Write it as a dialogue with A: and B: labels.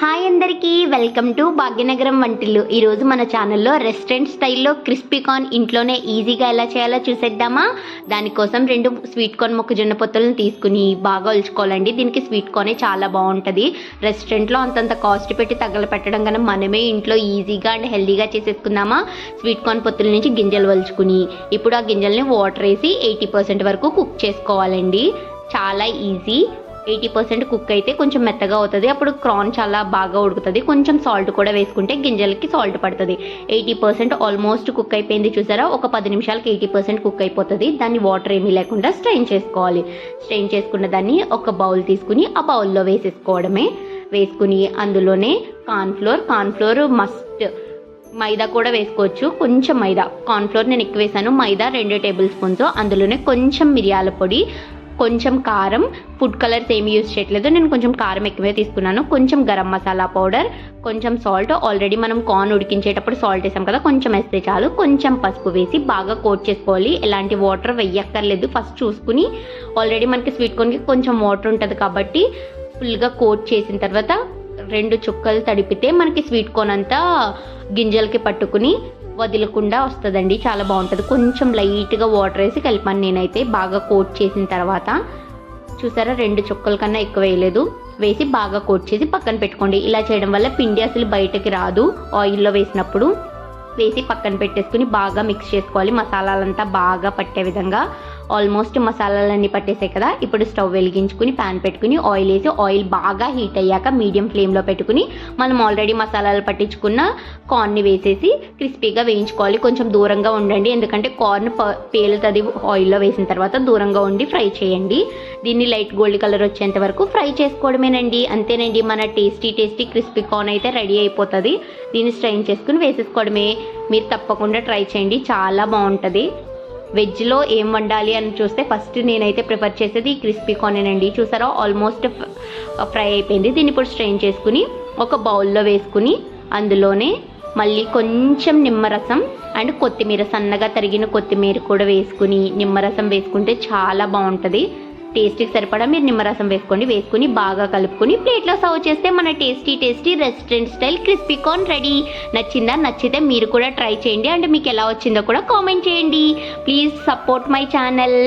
A: Hi అందరికీ, welcome to Bhagyanagaram వంటిల్లు. ఈరోజు మన ఛానల్లో రెస్టారెంట్ స్టైల్లో క్రిస్పీ కార్న్ ఇంట్లోనే ఈజీగా ఎలా చేయాలో చూసేద్దామా. దానికోసం 2 స్వీట్ కార్న్ మొక్కజొన్న పొత్తులను తీసుకుని బాగా ఒలుచుకోవాలండి. దీనికి స్వీట్ కార్నే చాలా బాగుంటుంది. రెస్టారెంట్లో అంతంత కాస్ట్ పెట్టి తగలపెట్టడం కన్నా మనమే ఇంట్లో ఈజీగా అండ్ హెల్దీగా చేసేసుకుందామా. స్వీట్ కార్న్ పొత్తుల నుంచి గింజలు ఒలుచుకుని ఇప్పుడు ఆ గింజల్ని వాటర్ వేసి 80% వరకు కుక్ చేసుకోవాలండి. చాలా ఈజీ. 80% కుక్ అయితే కొంచెం మెత్తగా అవుతుంది. అప్పుడు కార్న్ చాలా బాగా ఉడుకుతుంది. కొంచెం సాల్ట్ కూడా వేసుకుంటే గింజలకి సాల్ట్ పడుతుంది. 80% ఆల్మోస్ట్ కుక్ అయిపోయింది చూసారా. ఒక 10 నిమిషాలకి 80% కుక్ అయిపోతుంది. దాన్ని వాటర్ ఏమీ లేకుండా స్ట్రెయిన్ చేసుకోవాలి. స్ట్రెయిన్ చేసుకున్న దాన్ని ఒక బౌల్ తీసుకుని ఆ బౌల్లో వేసేసుకోవడమే. వేసుకుని అందులోనే కార్న్ఫ్లోర్ మస్ట్, మైదా కూడా వేసుకోవచ్చు. కొంచెం మైదా, కార్న్ఫ్లోర్ నేను ఎక్కువ వేసాను. మైదా 2 టేబుల్ స్పూన్స్. అందులోనే కొంచెం మిరియాల పొడి, కొంచెం కారం, ఫుడ్ కలర్స్ ఏమి యూజ్ చేయట్లేదు. నేను కొంచెం కారం ఎక్కువే తీసుకున్నాను. కొంచెం గరం మసాలా పౌడర్, కొంచెం సాల్ట్. ఆల్రెడీ మనం కార్న్ ఉడికించేటప్పుడు సాల్ట్ వేసాం కదా, కొంచెం వేస్తే చాలు. కొంచెం పసుపు వేసి బాగా కోట్ చేసుకోవాలి. ఎలాంటి వాటర్ వేయక్కర్లేదు. ఫస్ట్ చూసుకుని, ఆల్రెడీ మనకి స్వీట్ కార్న్కి కొంచెం వాటర్ ఉంటుంది కాబట్టి ఫుల్గా కోట్ చేసిన తర్వాత 2 చుక్కలు తడిపితే మనకి స్వీట్ కార్న్ అంతా గింజలకి పట్టుకుని వదలకుండా వస్తుందండి. చాలా బాగుంటుంది. కొంచెం లైట్గా వాటర్ వేసి కలిపాను నేనైతే. బాగా కోట్ చేసిన తర్వాత చూసారా, 2 చుక్కల కన్నా ఎక్కువ వేయలేదు. వేసి బాగా కోట్ చేసి పక్కన పెట్టుకోండి. ఇలా చేయడం వల్ల పిండి అసలు బయటకి రాదు. ఆయిల్లో వేసినప్పుడు వేసి పక్కన పెట్టేసుకుని బాగా మిక్స్ చేసుకోవాలి. మసాలాలంతా బాగా పట్టే విధంగా. ఆల్మోస్ట్ మసాలాలన్నీ పట్టేసాయి కదా. ఇప్పుడు స్టవ్ వెలిగించుకుని ప్యాన్ పెట్టుకుని ఆయిల్ వేసి, ఆయిల్ బాగా హీట్ అయ్యాక మీడియం ఫ్లేమ్లో పెట్టుకుని మనం ఆల్రెడీ మసాలాలు పట్టించుకున్న కార్న్ని వేసేసి క్రిస్పీగా వేయించుకోవాలి. కొంచెం దూరంగా ఉండండి, ఎందుకంటే కార్న్ పేలుతుంది. ఆయిల్లో వేసిన తర్వాత దూరంగా ఉండి ఫ్రై చేయండి. దీన్ని లైట్ గోల్డ్ కలర్ వచ్చేంత వరకు ఫ్రై చేసుకోవడమేనండి. అంతేనండి, మన టేస్టీ క్రిస్పీ కార్న్ అయితే రెడీ అయిపోతుంది. దీన్ని స్ట్రెయిన్ చేసుకుని వేసేసుకోవడమే. మీరు తప్పకుండా ట్రై చేయండి, చాలా బాగుంటుంది. వెజ్లో ఏం వండాలి అని చూస్తే ఫస్ట్ నేనైతే ప్రిఫర్ చేసేది క్రిస్పీ కార్నేనండి. చూసారా, ఆల్మోస్ట్ ఫ్రై అయిపోయింది. దీన్ని ఇప్పుడు స్ట్రెయిన్ చేసుకుని ఒక బౌల్లో వేసుకుని అందులోనే మళ్ళీ కొంచెం నిమ్మరసం అండ్ కొత్తిమీర, సన్నగా తరిగిన కొత్తిమీర కూడా వేసుకుని నిమ్మరసం వేసుకుంటే చాలా బాగుంటుంది. టేస్ట్కి సరిపడా మీరు నిమ్మరసం వేసుకోండి. వేసుకుని బాగా కలుపుకొని ప్లేట్లో సర్వ్ చేస్తే మన tasty restaurant style crispy corn ready. నచ్చితే మీరు కూడా ట్రై చేయండి. అండ్ మీకు ఎలా వచ్చిందో కూడా కామెంట్ చేయండి. Please support my channel.